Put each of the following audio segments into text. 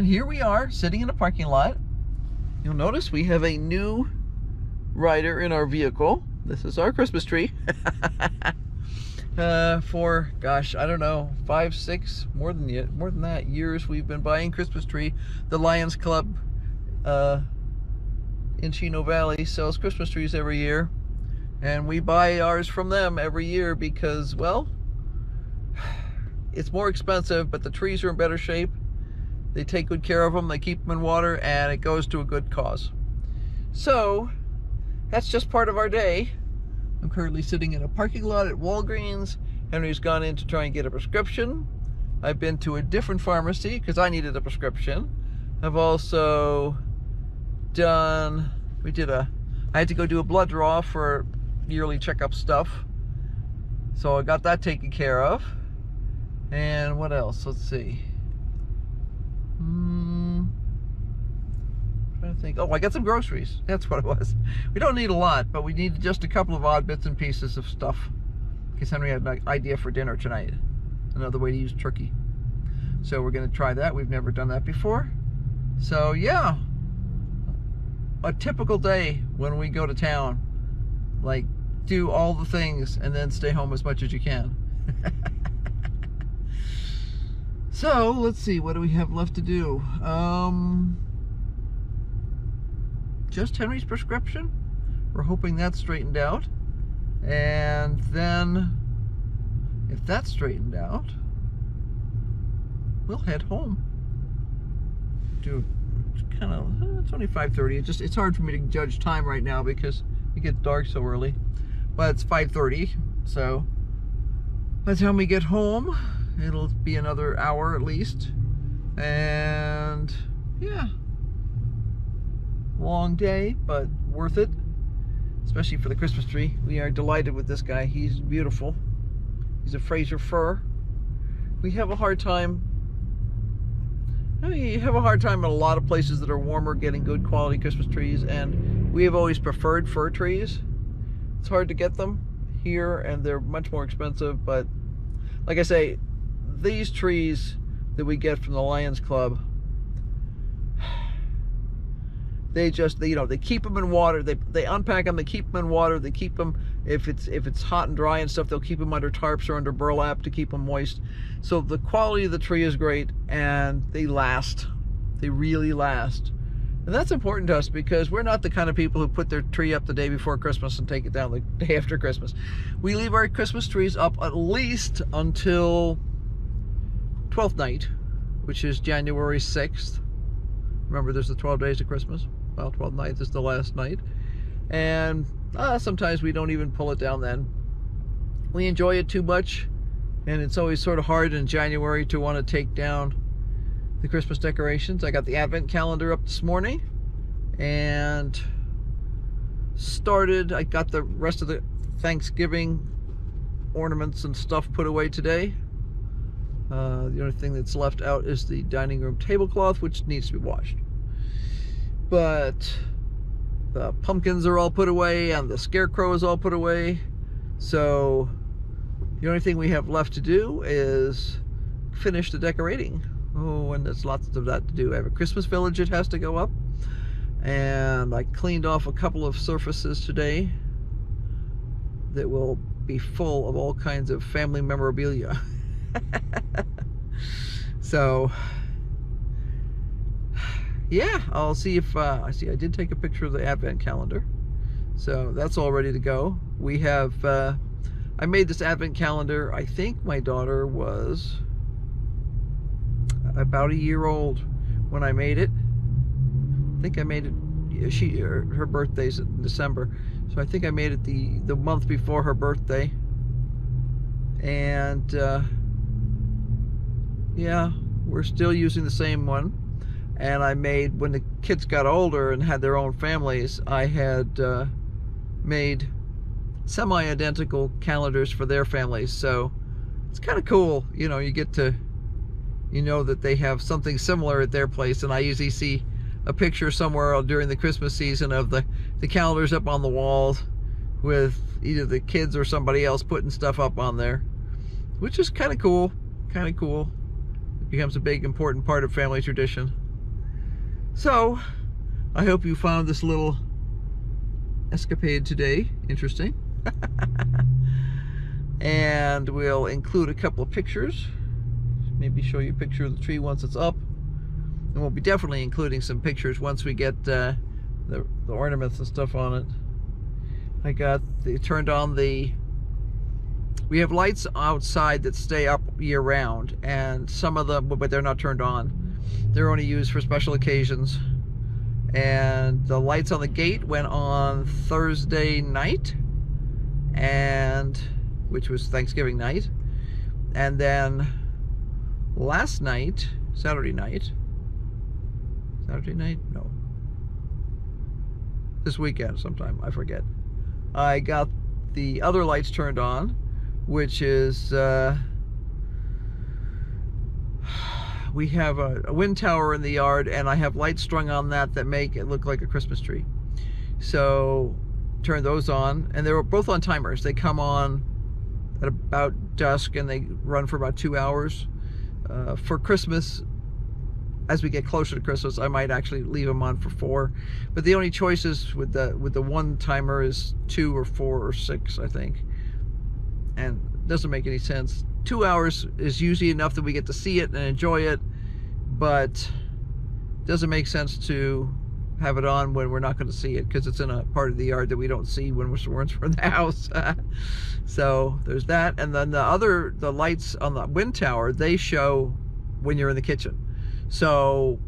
And here we are, sitting in a parking lot. You'll notice we have a new rider in our vehicle. This is our Christmas tree. For, gosh, I don't know, 5, 6, more than that years we've been buying Christmas tree. The Lions Club in Chino Valley sells Christmas trees every year, and we buy ours from them every year because, well, it's more expensive, but the trees are in better shape. They take good care of them, they keep them in water, and it goes to a good cause. So that's just part of our day. I'm currently sitting in a parking lot at Walgreens. Henry's gone in to try and get a prescription. I've been to a different pharmacy because I needed a prescription. I've also done, I had to go do a blood draw for yearly checkup stuff. So I got that taken care of. And what else? Let's see. Trying to think. Oh, I got some groceries. That's what it was. We don't need a lot, but we need just a couple of odd bits and pieces of stuff. Because Henry had an idea for dinner tonight. Another way to use turkey. So we're going to try that. We've never done that before. So yeah, a typical day when we go to town. Like, do all the things and then stay home as much as you can. So let's see, what do we have left to do? Just Henry's prescription. We're hoping that's straightened out. And then if that's straightened out, we'll head home. It's only 5:30. It's hard for me to judge time right now because it gets dark so early. But it's 5:30, so by the time we get home, it'll be another hour at least. And yeah, long day, but worth it, especially for the Christmas tree. We are delighted with this guy. He's beautiful. He's a Fraser fir. We have a hard time. You have a hard time in a lot of places that are warmer getting good quality Christmas trees, and we have always preferred fir trees. It's hard to get them here, and they're much more expensive, but like I say, these trees that we get from the Lions Club, they keep them in water. They unpack them, they keep them in water, they keep them, if it's hot and dry and stuff, they'll keep them under tarps or under burlap to keep them moist. So the quality of the tree is great, and they last. They really last. And that's important to us because we're not the kind of people who put their tree up the day before Christmas and take it down the day after Christmas. We leave our Christmas trees up at least until 12th night, which is January 6th. Remember, there's the 12 days of Christmas. Well, 12th night is the last night. And sometimes we don't even pull it down then. We enjoy it too much, and it's always sort of hard in January to want to take down the Christmas decorations. I got the Advent calendar up this morning and I got the rest of the Thanksgiving ornaments and stuff put away today. The only thing that's left out is the dining room tablecloth, which needs to be washed. But the pumpkins are all put away and the scarecrow is all put away. So the only thing we have left to do is finish the decorating. Oh, and there's lots of that to do. I have a Christmas village that has to go up, and I cleaned off a couple of surfaces today that will be full of all kinds of family memorabilia. So yeah, I'll see if I did take a picture of the Advent calendar, so that's all ready to go. We have I made this Advent calendar, I think my daughter was about a year old when I made it. I think I made it, her birthday's in December, so I think I made it the month before her birthday. And yeah, we're still using the same one. And I made, when the kids got older and had their own families, I had made semi-identical calendars for their families. So it's kind of cool, you know, you get to, you know, that they have something similar at their place. And I usually see a picture somewhere during the Christmas season of the calendars up on the walls with either the kids or somebody else putting stuff up on there, which is kind of cool. It becomes a big important part of family tradition. So I hope you found this little escapade today interesting. And we'll include a couple of pictures. Maybe show you a picture of the tree once it's up. And we'll be definitely including some pictures once we get the ornaments and stuff on it. Turned on we have lights outside that stay up year round, and some of them, but they're not turned on. They're only used for special occasions. And the lights on the gate went on Thursday night, which was Thanksgiving night. And then last night, Saturday night, no, this weekend sometime, I forget, I got the other lights turned on, which is we have a wind tower in the yard, and I have lights strung on that make it look like a Christmas tree. So turn those on, and they were both on timers. They come on at about dusk and they run for about 2 hours. For Christmas, as we get closer to Christmas, I might actually leave them on for 4. But the only choices with the one timer is 2 or 4 or 6, I think. And it doesn't make any sense. 2 hours is usually enough that we get to see it and enjoy it, but it doesn't make sense to have it on when we're not going to see it, because it's in a part of the yard that we don't see when we're in the house. So there's that. And then the lights on the wind tower, they show when you're in the kitchen. So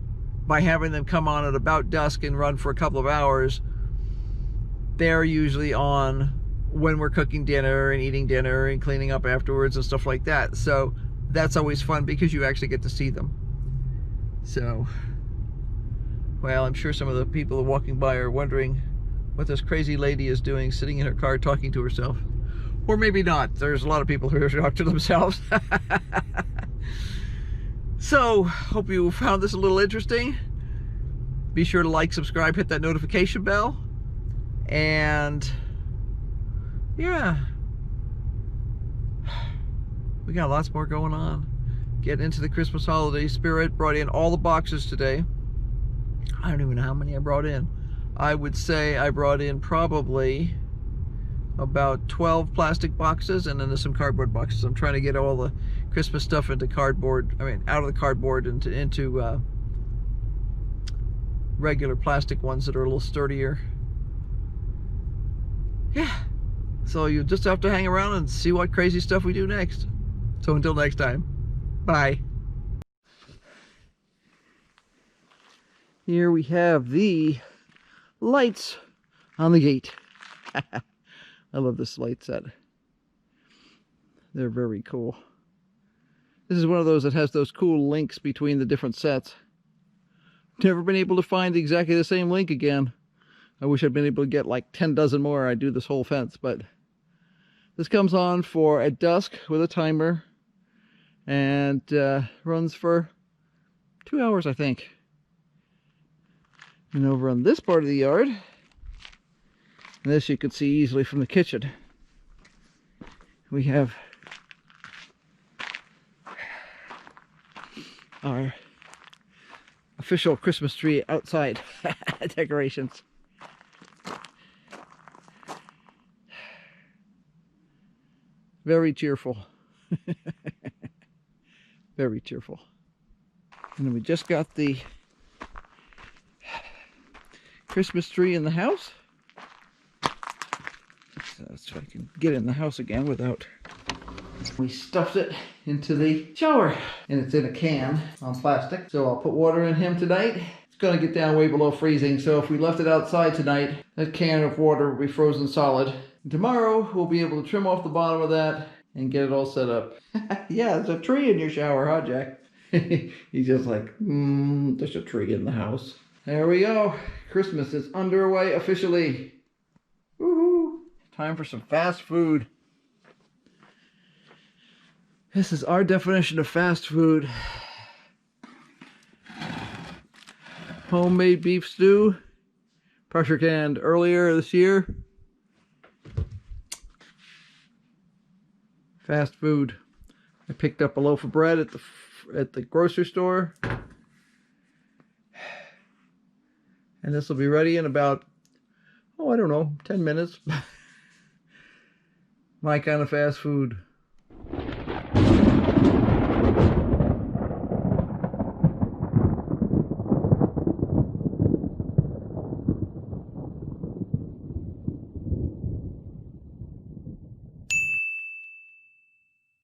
by having them come on at about dusk and run for a couple of hours, they're usually on when we're cooking dinner and eating dinner and cleaning up afterwards and stuff like that. So that's always fun because you actually get to see them. So, well, I'm sure some of the people walking by are wondering what this crazy lady is doing sitting in her car talking to herself. Or maybe not. There's a lot of people who talk to themselves. So, hope you found this a little interesting. Be sure to like, subscribe, hit that notification bell. And yeah, we got lots more going on. Getting into the Christmas holiday spirit. Brought in all the boxes today. I don't even know how many I brought in. I would say I brought in probably about 12 plastic boxes, and then there's some cardboard boxes. I'm trying to get all the Christmas stuff into cardboard, out of the cardboard into regular plastic ones that are a little sturdier. Yeah, so you just have to hang around and see what crazy stuff we do next. So until next time, bye. Here we have the lights on the gate. I love this light set. They're very cool. This is one of those that has those cool links between the different sets. Never been able to find exactly the same link again. I wish I'd been able to get like 10 dozen more. I'd do this whole fence, but this comes on for at dusk with a timer, and runs for 2 hours, I think. And over on this part of the yard, and this you could see easily from the kitchen, we have our official Christmas tree outside decorations. Very cheerful. Very cheerful. And then we just got the Christmas tree in the house. So I can get in the house again without... We stuffed it into the shower, and it's in a can on plastic. So I'll put water in him tonight. It's going to get down way below freezing, so if we left it outside tonight, that can of water will be frozen solid. And tomorrow we'll be able to trim off the bottom of that and get it all set up. Yeah, there's a tree in your shower, huh, Jack? He's just like, there's a tree in the house. There we go. Christmas is underway officially. Woohoo! Time for some fast food. This is our definition of fast food. Homemade beef stew, pressure canned earlier this year. Fast food. I picked up a loaf of bread at the grocery store. And this will be ready in about, oh, I don't know, 10 minutes. My kind of fast food.